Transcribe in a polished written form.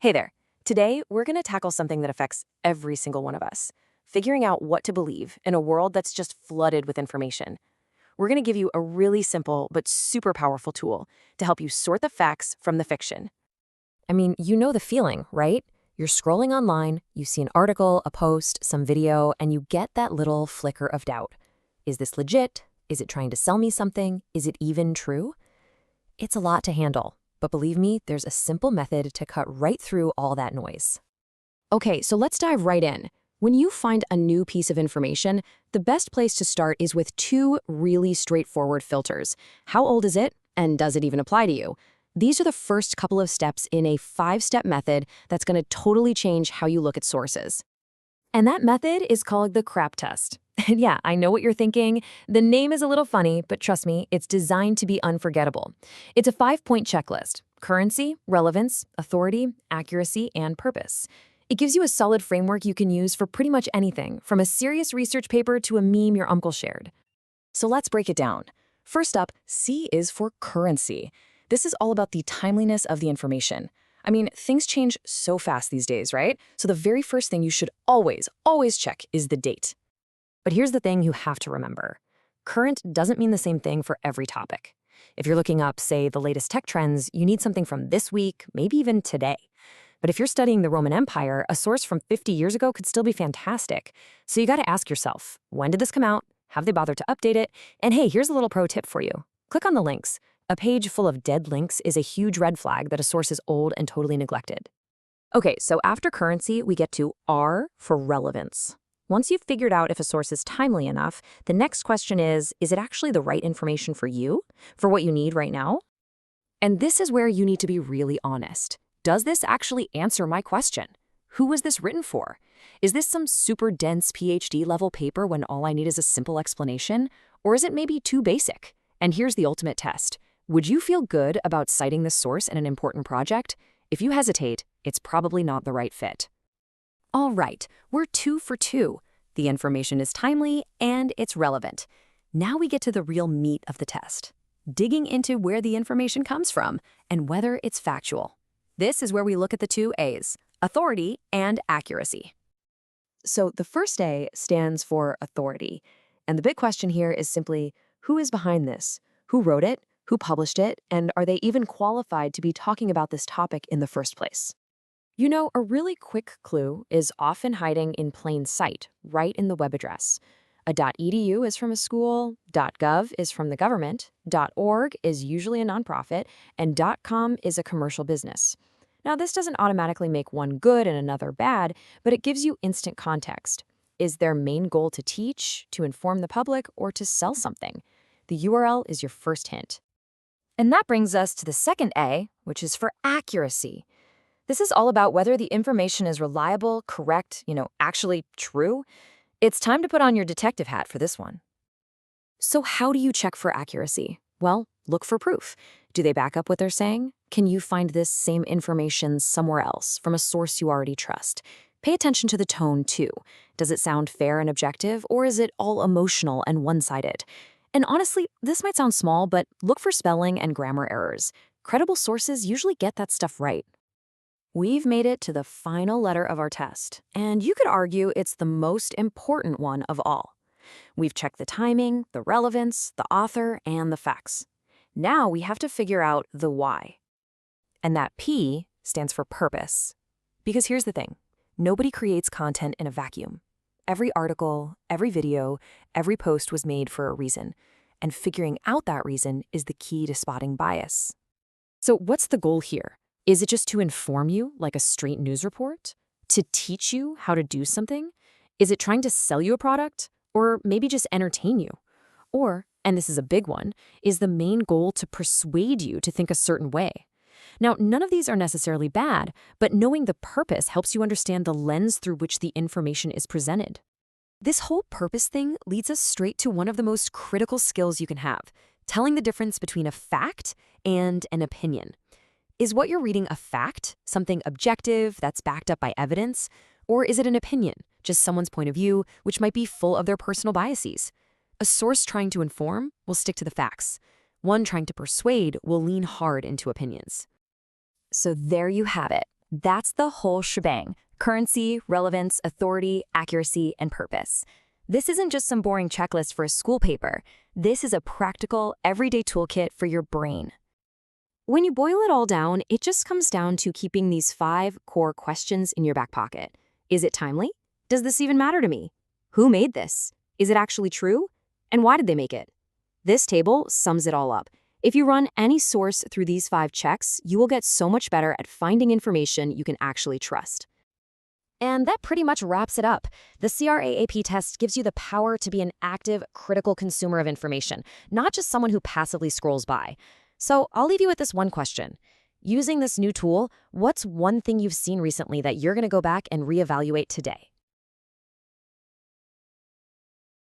Hey there. Today, we're going to tackle something that affects every single one of us, figuring out what to believe in a world that's just flooded with information. We're going to give you a really simple but super powerful tool to help you sort the facts from the fiction. I mean, you know the feeling, right? You're scrolling online, you see an article, a post, some video, and you get that little flicker of doubt. Is this legit? Is it trying to sell me something? Is it even true? It's a lot to handle. But believe me, there's a simple method to cut right through all that noise. Okay, so let's dive right in. When you find a new piece of information, the best place to start is with two really straightforward filters. How old is it, and does it even apply to you? These are the first couple of steps in a 5-step method that's going to totally change how you look at sources. And that method is called the CRAAP Test. And yeah, I know what you're thinking. The name is a little funny, but trust me, it's designed to be unforgettable. It's a 5-point checklist: currency, relevance, authority, accuracy, and purpose. It gives you a solid framework you can use for pretty much anything, from a serious research paper to a meme your uncle shared. So let's break it down. First up, C is for currency. This is all about the timeliness of the information. I mean, things change so fast these days, right? So the very first thing you should always check is the date. But here's the thing you have to remember. Current doesn't mean the same thing for every topic. If you're looking up, say, the latest tech trends, you need something from this week, maybe even today. But if you're studying the Roman Empire, a source from 50 years ago could still be fantastic. So you got to ask yourself, when did this come out? Have they bothered to update it? And hey, here's a little pro tip for you. Click on the links. A page full of dead links is a huge red flag that a source is old and totally neglected. Okay, so after currency, we get to R for relevance. Once you've figured out if a source is timely enough, the next question is it actually the right information for you, for what you need right now? And this is where you need to be really honest. Does this actually answer my question? Who was this written for? Is this some super dense PhD-level paper when all I need is a simple explanation? Or is it maybe too basic? And here's the ultimate test. Would you feel good about citing this source in an important project? If you hesitate, it's probably not the right fit. All right, we're 2 for 2. The information is timely and it's relevant. Now we get to the real meat of the test, digging into where the information comes from and whether it's factual. This is where we look at the 2 A's, authority and accuracy. So the first A stands for authority. And the big question here is simply, who is behind this? Who wrote it? Who published it? And are they even qualified to be talking about this topic in the first place? You know, a really quick clue is often hiding in plain sight, right in the web address. A .edu is from a school, .gov is from the government, .org is usually a nonprofit, and .com is a commercial business. Now, this doesn't automatically make one good and another bad, but it gives you instant context. Is their main goal to teach, to inform the public, or to sell something? The URL is your first hint. And that brings us to the second A, which is for accuracy. This is all about whether the information is reliable, correct, actually true. It's time to put on your detective hat for this one. So how do you check for accuracy? Well, look for proof. Do they back up what they're saying? Can you find this same information somewhere else from a source you already trust? Pay attention to the tone, too. Does it sound fair and objective, or is it all emotional and one-sided? And honestly, this might sound small, but look for spelling and grammar errors. Credible sources usually get that stuff right. We've made it to the final letter of our test, and you could argue it's the most important one of all. We've checked the timing, the relevance, the author, and the facts. Now we have to figure out the why. And that P stands for purpose. Because here's the thing, nobody creates content in a vacuum. Every article, every video, every post was made for a reason, and figuring out that reason is the key to spotting bias. So what's the goal here? Is it just to inform you, like a straight news report? To teach you how to do something? Is it trying to sell you a product? Or maybe just entertain you? Or, and this is a big one, is the main goal to persuade you to think a certain way? Now, none of these are necessarily bad, but knowing the purpose helps you understand the lens through which the information is presented. This whole purpose thing leads us straight to one of the most critical skills you can have, telling the difference between a fact and an opinion. Is what you're reading a fact, something objective that's backed up by evidence? Or is it an opinion, just someone's point of view, which might be full of their personal biases? A source trying to inform will stick to the facts. One trying to persuade will lean hard into opinions. So there you have it. That's the whole shebang: currency, relevance, authority, accuracy, and purpose. This isn't just some boring checklist for a school paper. This is a practical, everyday toolkit for your brain. When you boil it all down, it just comes down to keeping these 5 core questions in your back pocket. Is it timely? Does this even matter to me? Who made this? Is it actually true? And why did they make it? This table sums it all up. If you run any source through these 5 checks, you will get so much better at finding information you can actually trust. And that pretty much wraps it up. The CRAAP test gives you the power to be an active, critical consumer of information, not just someone who passively scrolls by. So I'll leave you with this one question. Using this new tool, what's one thing you've seen recently that you're going to go back and reevaluate today?